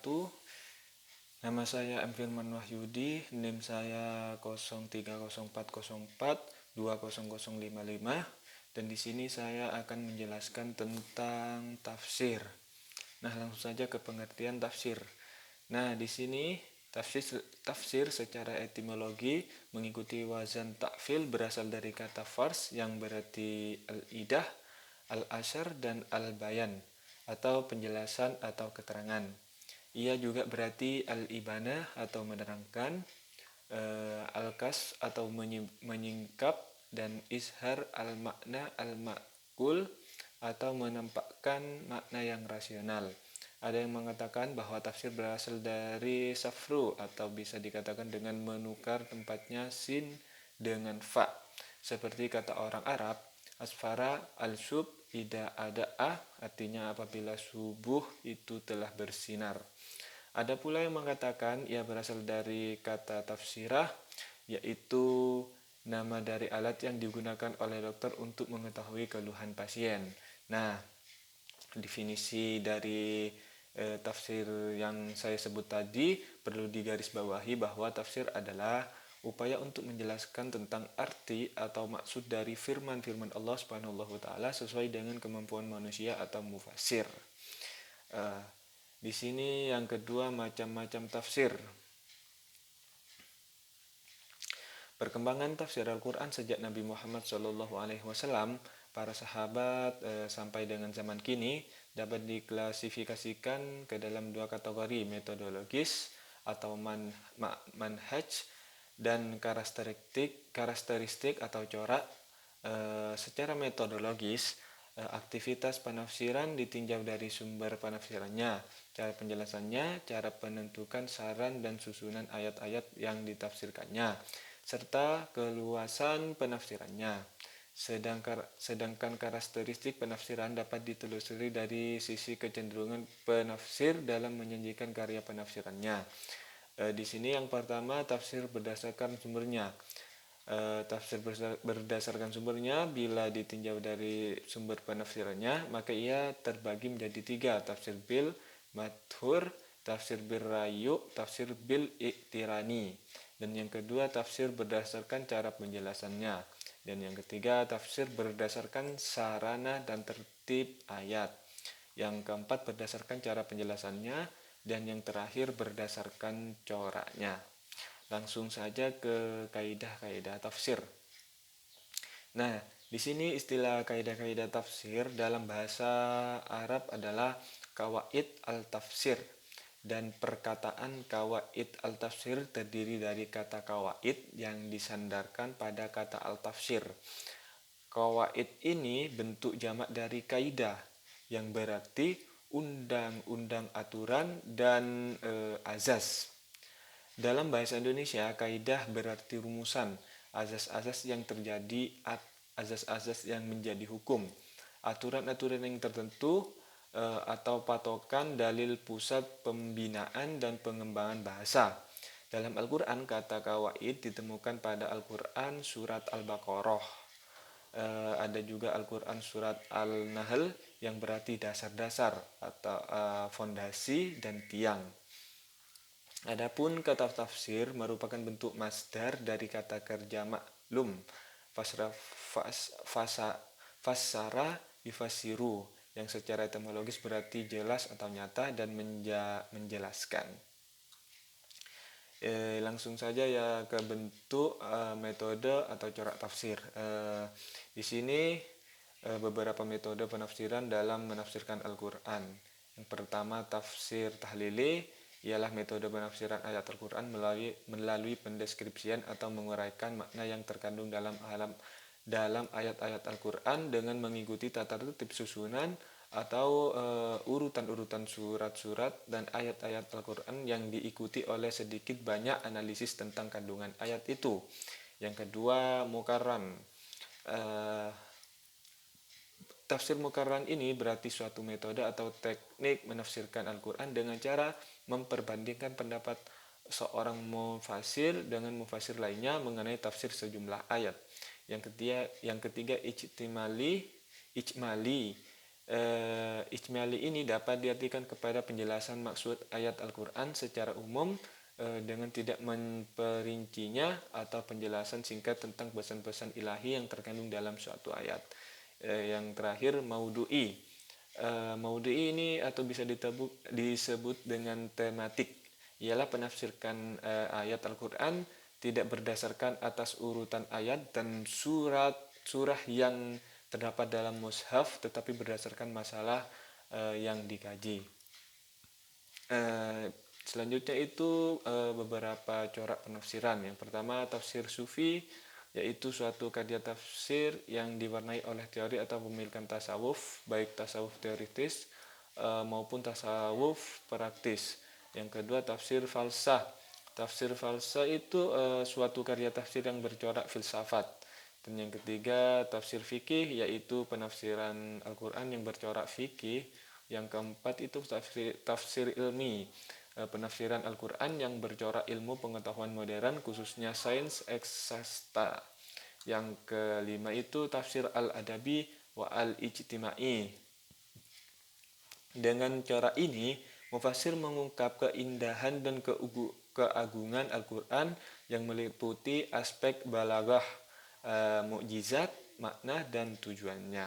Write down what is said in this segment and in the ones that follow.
wabarakatuh. Nama saya M. Firman Wahyudi, NIM saya 030404200055 dan di sini saya akan menjelaskan tentang tafsir. Nah, langsung saja ke pengertian tafsir. Nah, di sini tafsir secara etimologi mengikuti wazan ta'fil berasal dari kata fars yang berarti al-idah, al-asyar dan al-bayan atau penjelasan atau keterangan. Ia juga berarti al-ibanah atau menerangkan, al-kas atau menyingkap, dan ishar al-makna al-makul atau menampakkan makna yang rasional. Ada yang mengatakan bahwa tafsir berasal dari safru atau bisa dikatakan dengan menukar tempatnya sin dengan fa. Seperti kata orang Arab, asfara al-sub ida ada artinya apabila subuh itu telah bersinar. Ada pula yang mengatakan ia berasal dari kata tafsirah, yaitu nama dari alat yang digunakan oleh dokter untuk mengetahui keluhan pasien. Nah, definisi dari tafsir yang saya sebut tadi perlu digarisbawahi bahwa tafsir adalah upaya untuk menjelaskan tentang arti atau maksud dari firman-firman Allah Subhanahu wa taala sesuai dengan kemampuan manusia atau mufassir. Di sini yang kedua, macam-macam tafsir. Perkembangan tafsir Al-Quran sejak Nabi Muhammad SAW, para sahabat sampai dengan zaman kini dapat diklasifikasikan ke dalam dua kategori, metodologis atau manhaj dan karakteristik atau corak. Secara metodologis, aktivitas penafsiran ditinjau dari sumber penafsirannya, cara penjelasannya, cara penentukan saran dan susunan ayat-ayat yang ditafsirkannya, serta keluasan penafsirannya. Sedangkan karakteristik penafsiran dapat ditelusuri dari sisi kecenderungan penafsir dalam menyajikan karya penafsirannya. Di sini yang pertama, tafsir berdasarkan sumbernya. Tafsir berdasarkan sumbernya bila ditinjau dari sumber penafsirannya, maka ia terbagi menjadi tiga: tafsir bil madhur, tafsir bil rayu, tafsir bil iktirani. Dan yang kedua, tafsir berdasarkan cara penjelasannya. Dan yang ketiga, tafsir berdasarkan sarana dan tertib ayat. Yang keempat, berdasarkan cara penjelasannya. Dan yang terakhir, berdasarkan coraknya. Langsung saja ke kaidah-kaidah tafsir. Nah, di sini istilah kaidah-kaidah tafsir dalam bahasa Arab adalah qawaid al-tafsir, dan perkataan qawaid al-tafsir terdiri dari kata qawaid yang disandarkan pada kata al-tafsir. Qawaid ini bentuk jamak dari kaidah yang berarti undang-undang, aturan, dan azas. Dalam bahasa Indonesia, kaidah berarti rumusan, azas-azas yang menjadi hukum, aturan-aturan yang tertentu, atau patokan dalil pusat pembinaan dan pengembangan bahasa. Dalam Al-Quran, kata kawaid ditemukan pada Al-Quran surat Al-Baqarah. Ada juga Al-Quran surat Al-Nahl yang berarti dasar-dasar atau fondasi dan tiang. Adapun kata tafsir merupakan bentuk masdar dari kata kerja maklum, fassara yufasiru, yang secara etimologis berarti jelas atau nyata dan menjelaskan. Langsung saja ya ke bentuk metode atau corak tafsir. Di sini beberapa metode penafsiran dalam menafsirkan Al-Quran. Yang pertama, tafsir tahlili, ialah metode penafsiran ayat Al-Quran melalui pendeskripsian atau menguraikan makna yang terkandung dalam ayat-ayat Al-Quran dengan mengikuti tata tertib susunan atau urutan-urutan surat-surat dan ayat-ayat Al-Quran yang diikuti oleh sedikit banyak analisis tentang kandungan ayat itu. Yang kedua, mukarran. Tafsir mukarran ini berarti suatu metode atau teknik menafsirkan Al-Quran dengan cara memperbandingkan pendapat seorang mufasir dengan mufasir lainnya mengenai tafsir sejumlah ayat. Yang ketiga ijmali. Ijmali ini dapat diartikan kepada penjelasan maksud ayat Al-Quran secara umum dengan tidak memperincinya, atau penjelasan singkat tentang pesan-pesan ilahi yang terkandung dalam suatu ayat. Yang terakhir, maudhu'i. Maudhu'i ini atau bisa disebut dengan tematik, ialah penafsirkan ayat Al-Quran tidak berdasarkan atas urutan ayat dan surah yang terdapat dalam mushaf, tetapi berdasarkan masalah yang dikaji. Selanjutnya itu beberapa corak penafsiran. Yang pertama, tafsir sufi, yaitu suatu karya tafsir yang diwarnai oleh teori atau pemilikan tasawuf, baik tasawuf teoritis maupun tasawuf praktis. Yang kedua, tafsir falsah. Tafsir falsah itu suatu karya tafsir yang bercorak filsafat. Dan yang ketiga, tafsir fikih, yaitu penafsiran Al-Quran yang bercorak fikih. Yang keempat itu tafsir ilmi, penafsiran Al-Quran yang bercorak ilmu pengetahuan modern, khususnya sains eksakta. Yang kelima itu tafsir al-adabi wa al-ijtimai. Dengan cara ini, mufassir mengungkap keindahan dan keagungan Al-Quran yang meliputi aspek balaghah, mukjizat, makna, dan tujuannya.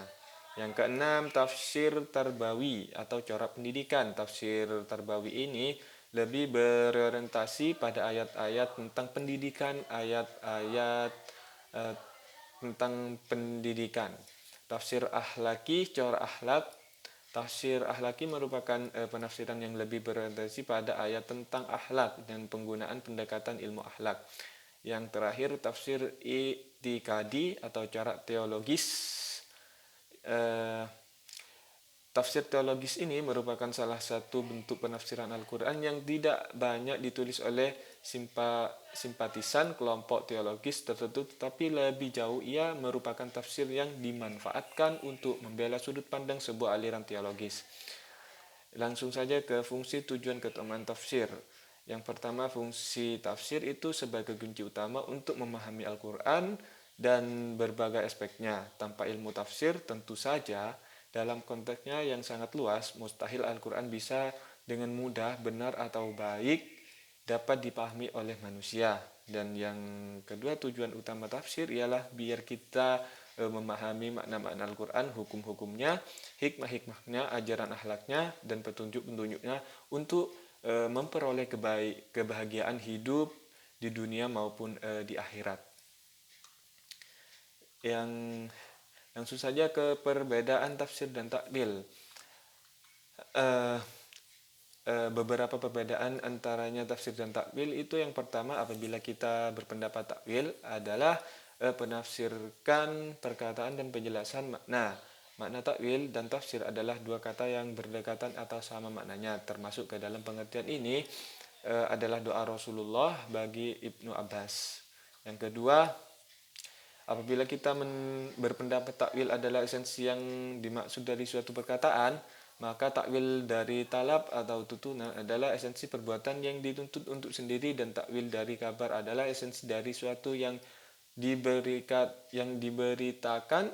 Yang keenam, tafsir tarbawi atau corak pendidikan. Tafsir tarbawi ini lebih berorientasi pada ayat-ayat tentang pendidikan, ayat-ayat tentang pendidikan. Tafsir ahlaki, corak akhlak. Tafsir ahlaki merupakan penafsiran yang lebih berorientasi pada ayat tentang akhlak dan penggunaan pendekatan ilmu akhlak. Yang terakhir, tafsir i'tikadi atau corak teologis. Tafsir teologis ini merupakan salah satu bentuk penafsiran Al-Quran yang tidak banyak ditulis oleh simpatisan kelompok teologis tertentu, tetapi lebih jauh ia merupakan tafsir yang dimanfaatkan untuk membela sudut pandang sebuah aliran teologis. Langsung saja ke fungsi tujuan keutamaan tafsir. Yang pertama, fungsi tafsir itu sebagai kunci utama untuk memahami Al-Quran dan berbagai aspeknya. Tanpa ilmu tafsir, tentu saja dalam konteksnya yang sangat luas, mustahil Al-Quran bisa dengan mudah, benar atau baik dapat dipahami oleh manusia. Dan yang kedua, tujuan utama tafsir ialah biar kita memahami makna-makna Al-Quran, hukum-hukumnya, hikmah-hikmahnya, ajaran akhlaknya, dan petunjuk-petunjuknya untuk memperoleh kebahagiaan hidup di dunia maupun di akhirat. Yang langsung saja ke perbedaan tafsir dan takwil. Beberapa perbedaan antaranya tafsir dan takwil itu, yang pertama, apabila kita berpendapat takwil adalah penafsirkan perkataan dan penjelasan makna. Makna takwil dan tafsir adalah dua kata yang berdekatan atau sama maknanya. Termasuk ke dalam pengertian ini adalah doa Rasulullah bagi Ibnu Abbas. Yang kedua, apabila kita berpendapat takwil adalah esensi yang dimaksud dari suatu perkataan, maka takwil dari talab atau tuntunan adalah esensi perbuatan yang dituntut untuk sendiri, dan takwil dari kabar adalah esensi dari suatu yang diberitakan.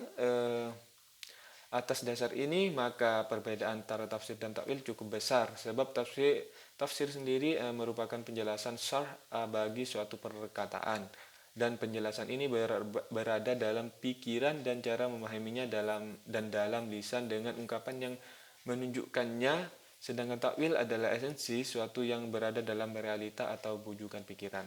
Atas dasar ini, maka perbedaan antara tafsir dan takwil cukup besar, sebab tafsir sendiri merupakan penjelasan syarh bagi suatu perkataan, dan penjelasan ini berada dalam pikiran dan cara memahaminya dalam lisan dengan ungkapan yang menunjukkannya, sedangkan takwil adalah esensi suatu yang berada dalam realita atau bujukan pikiran.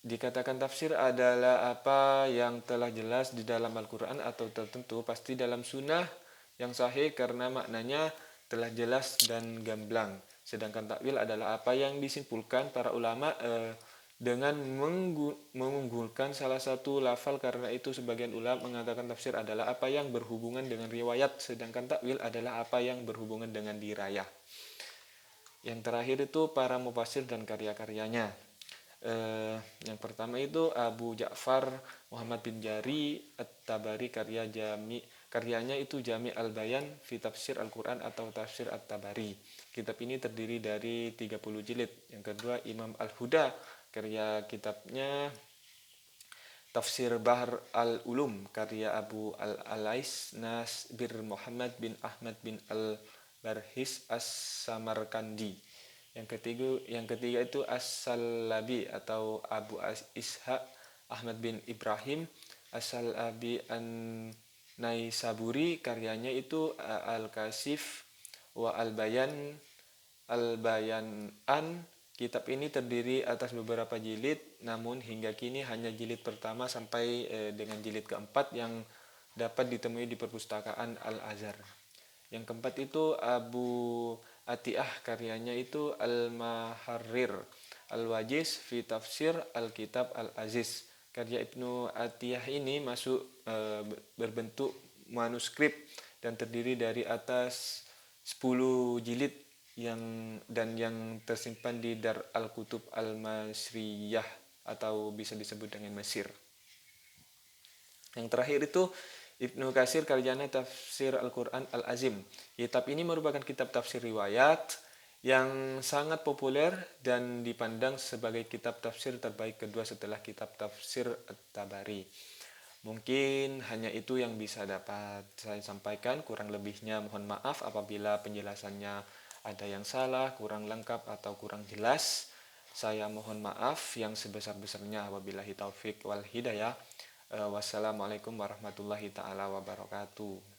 Dikatakan tafsir adalah apa yang telah jelas di dalam Al-Quran atau tertentu pasti dalam sunnah yang sahih karena maknanya telah jelas dan gamblang. Sedangkan takwil adalah apa yang disimpulkan para ulama dengan mengunggulkan salah satu lafal. Karena itu sebagian ulama mengatakan tafsir adalah apa yang berhubungan dengan riwayat, sedangkan takwil adalah apa yang berhubungan dengan dirayah. Yang terakhir itu para mufassir dan karya-karyanya. Yang pertama itu Abu Ja'far Muhammad bin Jari At-Tabari, karyanya itu Jami' al-Bayan fi Tafsir Al-Quran atau Tafsir At-Tabari. Kitab ini terdiri dari 30 jilid. Yang kedua, Imam Al-Huda, karya kitabnya Tafsir Bahr al-Ulum karya Abu al-Alais Nasbir Muhammad bin Ahmad bin al-Barhis As-Samarkandi. Yang ketiga itu As-Salabi atau Abu Ishaq Ahmad bin Ibrahim As-Salabi An-Naisaburi, karyanya itu Al-Kasif wa Al-Bayan. Kitab ini terdiri atas beberapa jilid, namun hingga kini hanya jilid pertama sampai dengan jilid keempat yang dapat ditemui di perpustakaan Al-Azhar. Yang keempat itu Abu Atiyah, karyanya itu Al-Maharrir Al-Wajiz fi Tafsir Al-Kitab Al-Aziz. Karya Ibnu Atiyah ini masuk berbentuk manuskrip dan terdiri dari atas 10 jilid yang tersimpan di Dar Al-Kutub Al-Masriyah atau bisa disebut dengan Mesir. Yang terakhir itu Ibnu Katsir, karyanya Tafsir Al-Quran Al-Azim. Kitab ini merupakan kitab tafsir riwayat yang sangat populer dan dipandang sebagai kitab tafsir terbaik kedua setelah kitab tafsir At-Tabari. Mungkin hanya itu yang bisa dapat saya sampaikan, kurang lebihnya mohon maaf apabila penjelasannya ada yang salah, kurang lengkap atau kurang jelas. Saya mohon maaf yang sebesar-besarnya. Wabillahi taufik wal hidayah. Wassalamualaikum warahmatullahi taala wabarakatuh.